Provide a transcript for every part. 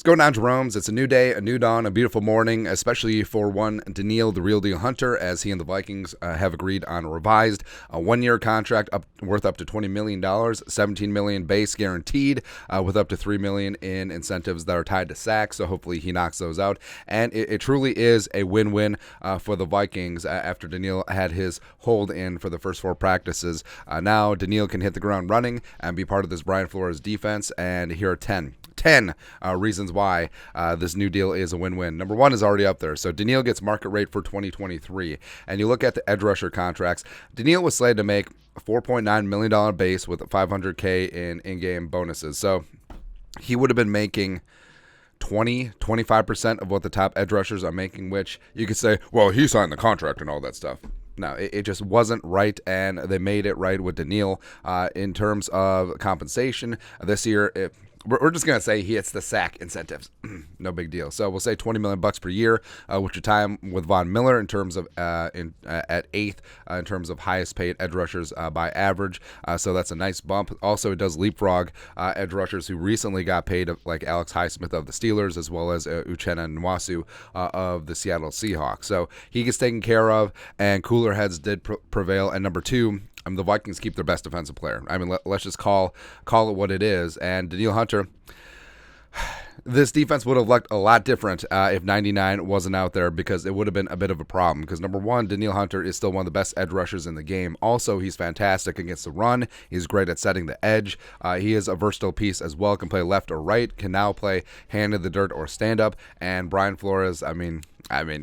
What's going on, Jerome's? It's a new day, a new dawn, a beautiful morning, especially for one Danielle, the real deal Hunter, as he and the Vikings have agreed on a revised one-year contract worth up to $20 million, $17 million base guaranteed, with up to $3 million in incentives that are tied to sacks. So hopefully he knocks those out. And it truly is a win-win for the Vikings after Danielle had his hold in for the first 4 practices. Now Danielle can hit the ground running and be part of this Brian Flores defense. And here are 10 reasons why this new deal is a win-win. Number 1 is already up there. So Danielle gets market rate for 2023. And you look at the edge rusher contracts. Danielle was slated to make a $4.9 million base with $500K in in-game bonuses. So he would have been making 25% of what the top edge rushers are making, which you could say, well, he signed the contract and all that stuff. No, it just wasn't right, and they made it right with Danielle in terms of compensation. This year, we're just going to say he hits the sack incentives. No big deal. So we'll say $20 million per year, which would tie him with Von Miller in terms of at 8th in terms of highest paid edge rushers by average. So that's a nice bump. Also, it does leapfrog edge rushers who recently got paid, like Alex Highsmith of the Steelers, as well as Uchenna Nwasu of the Seattle Seahawks. So he gets taken care of, and cooler heads did prevail. And number 2, the Vikings keep their best defensive player. I mean, let's just call it what it is. And Danielle Hunter, this defense would have looked a lot different if 99 wasn't out there, because it would have been a bit of a problem. Because number 1, Danielle Hunter is still one of the best edge rushers in the game. Also, he's fantastic against the run. He's great at setting the edge. He is a versatile piece as well. Can play left or right. Can now play hand in the dirt or stand up. And Brian Flores, I mean,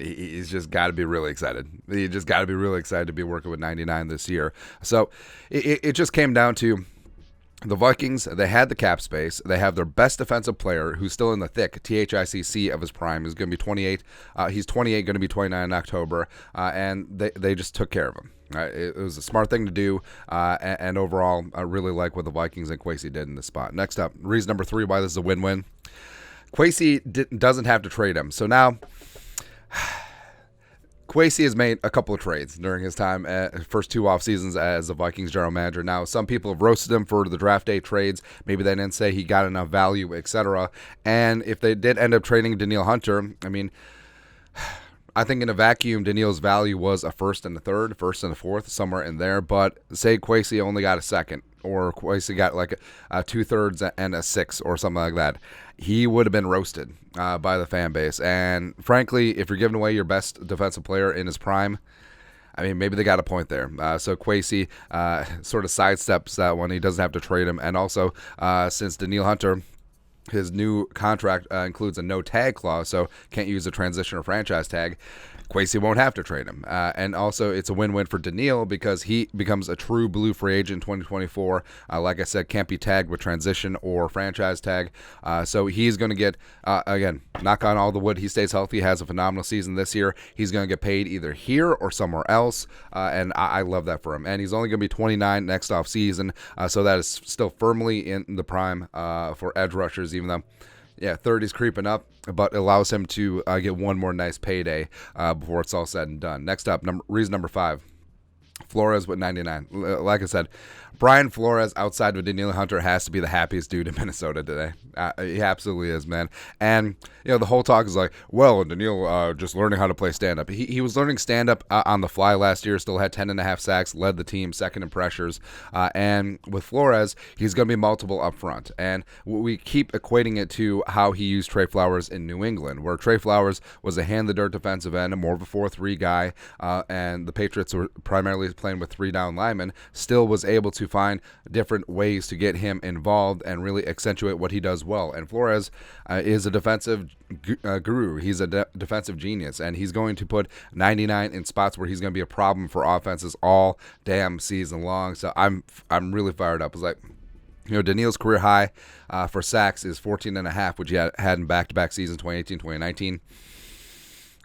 he's just got to be really excited. He just got to be really excited to be working with 99 this year. So it just came down to the Vikings. They had the cap space. They have their best defensive player, who's still in the thick THICC of his prime. He's going to be 28. He's 28, going to be 29 in October. And they just took care of him. It was a smart thing to do, and overall, I really like what the Vikings and Kwesi did in this spot. Next up, reason number 3 why this is a win-win. Kwesi doesn't have to trade him. So now Kwesi has made a couple of trades during his time, first 2 off seasons as the Vikings general manager. Now, some people have roasted him for the draft day trades. Maybe they didn't say he got enough value, etc. And if they did end up trading Danielle Hunter, I mean, I think in a vacuum, Danielle's value was a first and a third, first and a fourth, somewhere in there. But say Kwesi only got a second, or Kwesi got like a 2/3 and a 6 or something like that, he would have been roasted by the fan base. And frankly, if you're giving away your best defensive player in his prime, I mean, maybe they got a point there. So Kwesi sort of sidesteps that one. He doesn't have to trade him. And also, since Danielle Hunter, his new contract includes a no tag clause, so can't use a transition or franchise tag, Kwesi won't have to trade him. And also, it's a win-win for Danielle because he becomes a true blue free agent in 2024. Like I said, can't be tagged with transition or franchise tag. So he's going to get, again, knock on all the wood, he stays healthy, has a phenomenal season this year. He's going to get paid either here or somewhere else, and I love that for him. And he's only going to be 29 next off season, so that is still firmly in the prime for edge rushers, even though, yeah, 30's creeping up, but it allows him to get one more nice payday before it's all said and done. Next up, reason number 5, Flores with 99. Like I said, Brian Flores, outside of Danielle Hunter, has to be the happiest dude in Minnesota today. He absolutely is, man. And, the whole talk is like, well, Danielle just learning how to play stand-up. He was learning stand-up on the fly last year, still had 10.5 sacks, led the team, second in pressures. And with Flores, he's going to be multiple up front. And we keep equating it to how he used Trey Flowers in New England, where Trey Flowers was a hand-the-dirt defensive end, more of a 4-3 guy, and the Patriots were primarily playing with 3 down linemen, still was able to find different ways to get him involved and really accentuate what he does well. And Flores is a defensive guru. He's a defensive genius, and he's going to put 99 in spots where he's going to be a problem for offenses all damn season long. So I'm really fired up. It's like, Danielle's career high for sacks is 14.5, which he had in back-to-back seasons, 2018, 2019.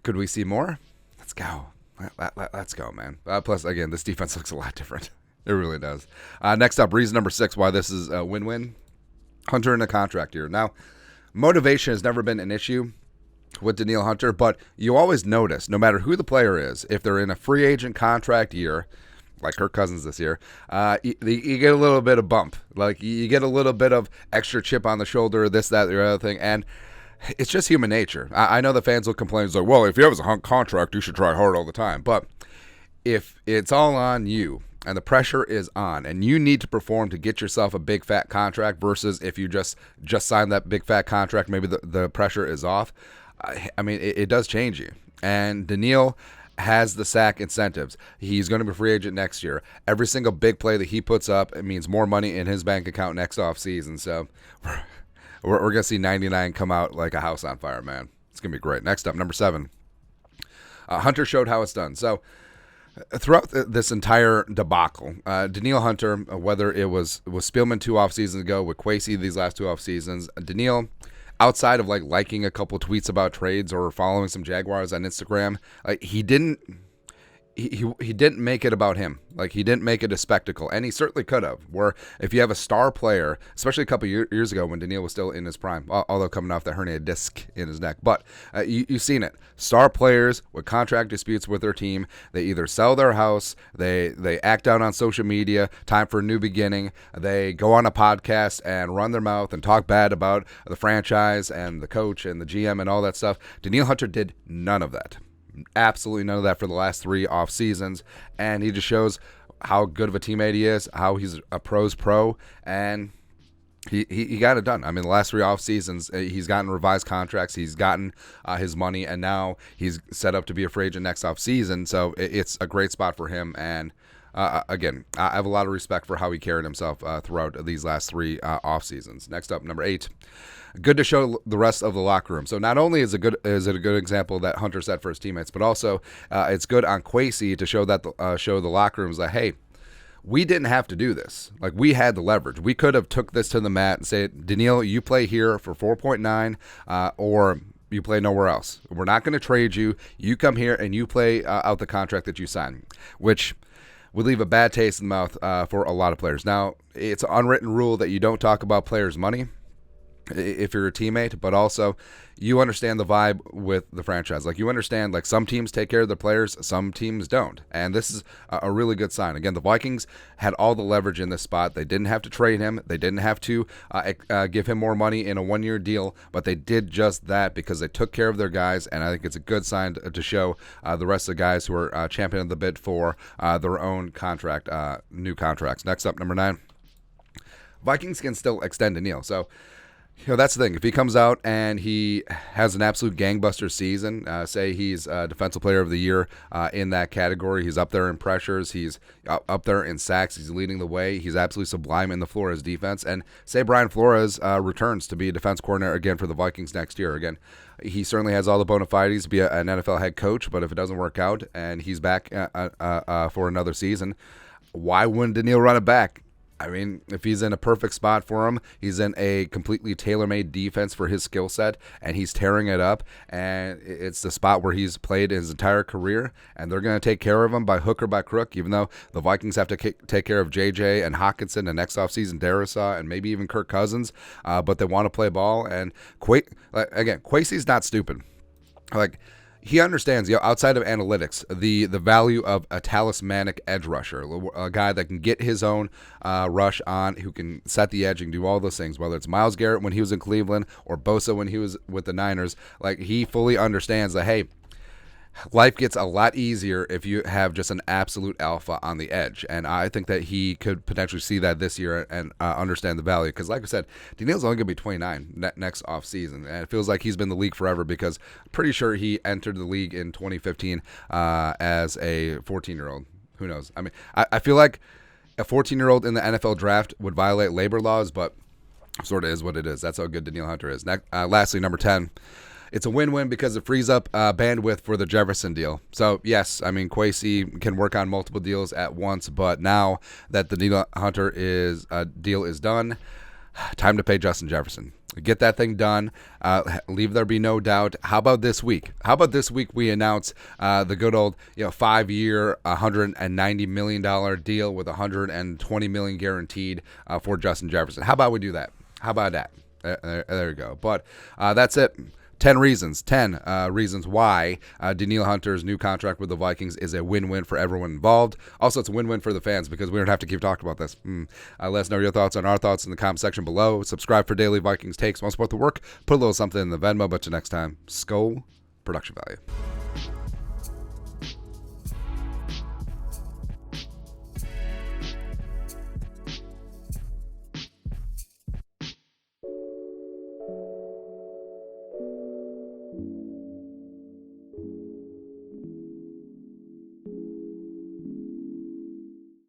Could we see more? Let's go. Let's go, man. Plus, again, this defense looks a lot different. It really does. Next up, reason number 6 why this is a win-win. Hunter in a contract year. Now, motivation has never been an issue with Danielle Hunter, but you always notice, no matter who the player is, if they're in a free agent contract year, like Kirk Cousins this year, you get a little bit of bump. Like, you get a little bit of extra chip on the shoulder, this, that, the other thing. And it's just human nature. I know the fans will complain, it's like, well, if you have a contract, you should try hard all the time. But if it's all on you and the pressure is on and you need to perform to get yourself a big fat contract versus if you just sign that big fat contract, maybe the pressure is off. I mean, it does change you. And Danielle has the sack incentives. He's going to be a free agent next year. Every single big play that he puts up, it means more money in his bank account next offseason. So we're going to see 99 come out like a house on fire, man. It's going to be great. Next up, number 7. Hunter showed how it's done. So throughout this entire debacle, Danielle Hunter, whether it was Spielman 2 off seasons ago, with Kwesi these last 2 off seasons, Danielle, outside of liking a couple tweets about trades or following some Jaguars on Instagram, he didn't make it about him. He didn't make it a spectacle, and he certainly could have. Where if you have a star player, especially a couple years ago when Danielle was still in his prime, although coming off that herniated disc in his neck, but you've seen it. Star players with contract disputes with their team, they either sell their house, they act out on social media, time for a new beginning, they go on a podcast and run their mouth and talk bad about the franchise and the coach and the GM and all that stuff. Danielle Hunter did none of that. Absolutely none of that for the last 3 off seasons, and he just shows how good of a teammate he is, how he's a pro's pro, and he got it done. I mean, the last 3 off seasons, he's gotten revised contracts, he's gotten his money, and now he's set up to be a free agent next off season. So it's a great spot for him. And again, I have a lot of respect for how he carried himself throughout these last 3 off seasons. Next up, number 8. Good to show the rest of the locker room. So not only is it a good example that Hunter set for his teammates, but also it's good on Kwesi to show the locker rooms that, hey, we didn't have to do this. We had the leverage. We could have took this to the mat and said, Danielle, you play here for 4.9 or you play nowhere else. We're not going to trade you. You come here and you play out the contract that you signed, which would leave a bad taste in the mouth for a lot of players. Now, it's an unwritten rule that you don't talk about players' money if you're a teammate, but also you understand the vibe with the franchise. You understand, some teams take care of their players, some teams don't. And this is a really good sign. Again, the Vikings had all the leverage in this spot. They didn't have to trade him. They didn't have to give him more money in a 1-year deal, but they did just that because they took care of their guys, and I think it's a good sign to show the rest of the guys who are championing the bid for their own new contracts. Next up, number 9. Vikings can still extend Danielle. So, that's the thing. If he comes out and he has an absolute gangbuster season, say he's Defensive Player of the Year in that category, he's up there in pressures, he's up there in sacks, he's leading the way, he's absolutely sublime in the Flores defense, and say Brian Flores returns to be a defense coordinator again for the Vikings next year. Again, he certainly has all the bona fides to be an NFL head coach, but if it doesn't work out and he's back for another season, why wouldn't Danielle run it back? I mean, if he's in a perfect spot for him, he's in a completely tailor-made defense for his skill set, and he's tearing it up, and it's the spot where he's played his entire career, and they're going to take care of him by hook or by crook, even though the Vikings have to take care of JJ and Hawkinson and next offseason Darrisaw and maybe even Kirk Cousins, but they want to play ball, and Kwesi's not stupid. He understands, outside of analytics, the value of a talismanic edge rusher, a guy that can get his own rush on, who can set the edge and do all those things, whether it's Myles Garrett when he was in Cleveland or Bosa when he was with the Niners. He fully understands that, hey, life gets a lot easier if you have just an absolute alpha on the edge. And I think that he could potentially see that this year and understand the value. Because like I said, Danielle's only going to be 29 next offseason. And it feels like he's been in the league forever because I'm pretty sure he entered the league in 2015 as a 14-year-old. Who knows? I mean, I feel like a 14-year-old in the NFL draft would violate labor laws, but sort of is what it is. That's how good Danielle Hunter is. Lastly, number 10. It's a win-win because it frees up bandwidth for the Jefferson deal. So, yes, I mean, Kwesi can work on multiple deals at once, but now that the Danielle Hunter deal is done, time to pay Justin Jefferson. Get that thing done. Leave there be no doubt. How about this week? How about this week we announce the good old 5-year, $190 million deal with $120 million guaranteed for Justin Jefferson? How about we do that? How about that? There you go. But that's it 10 reasons why Danielle Hunter's new contract with the Vikings is a win-win for everyone involved. Also, it's a win-win for the fans because we don't have to keep talking about this. Let us know your thoughts on our thoughts in the comment section below. Subscribe for daily Vikings takes. Want to support the work? Put a little something in the Venmo. But till next time, Skol, production value.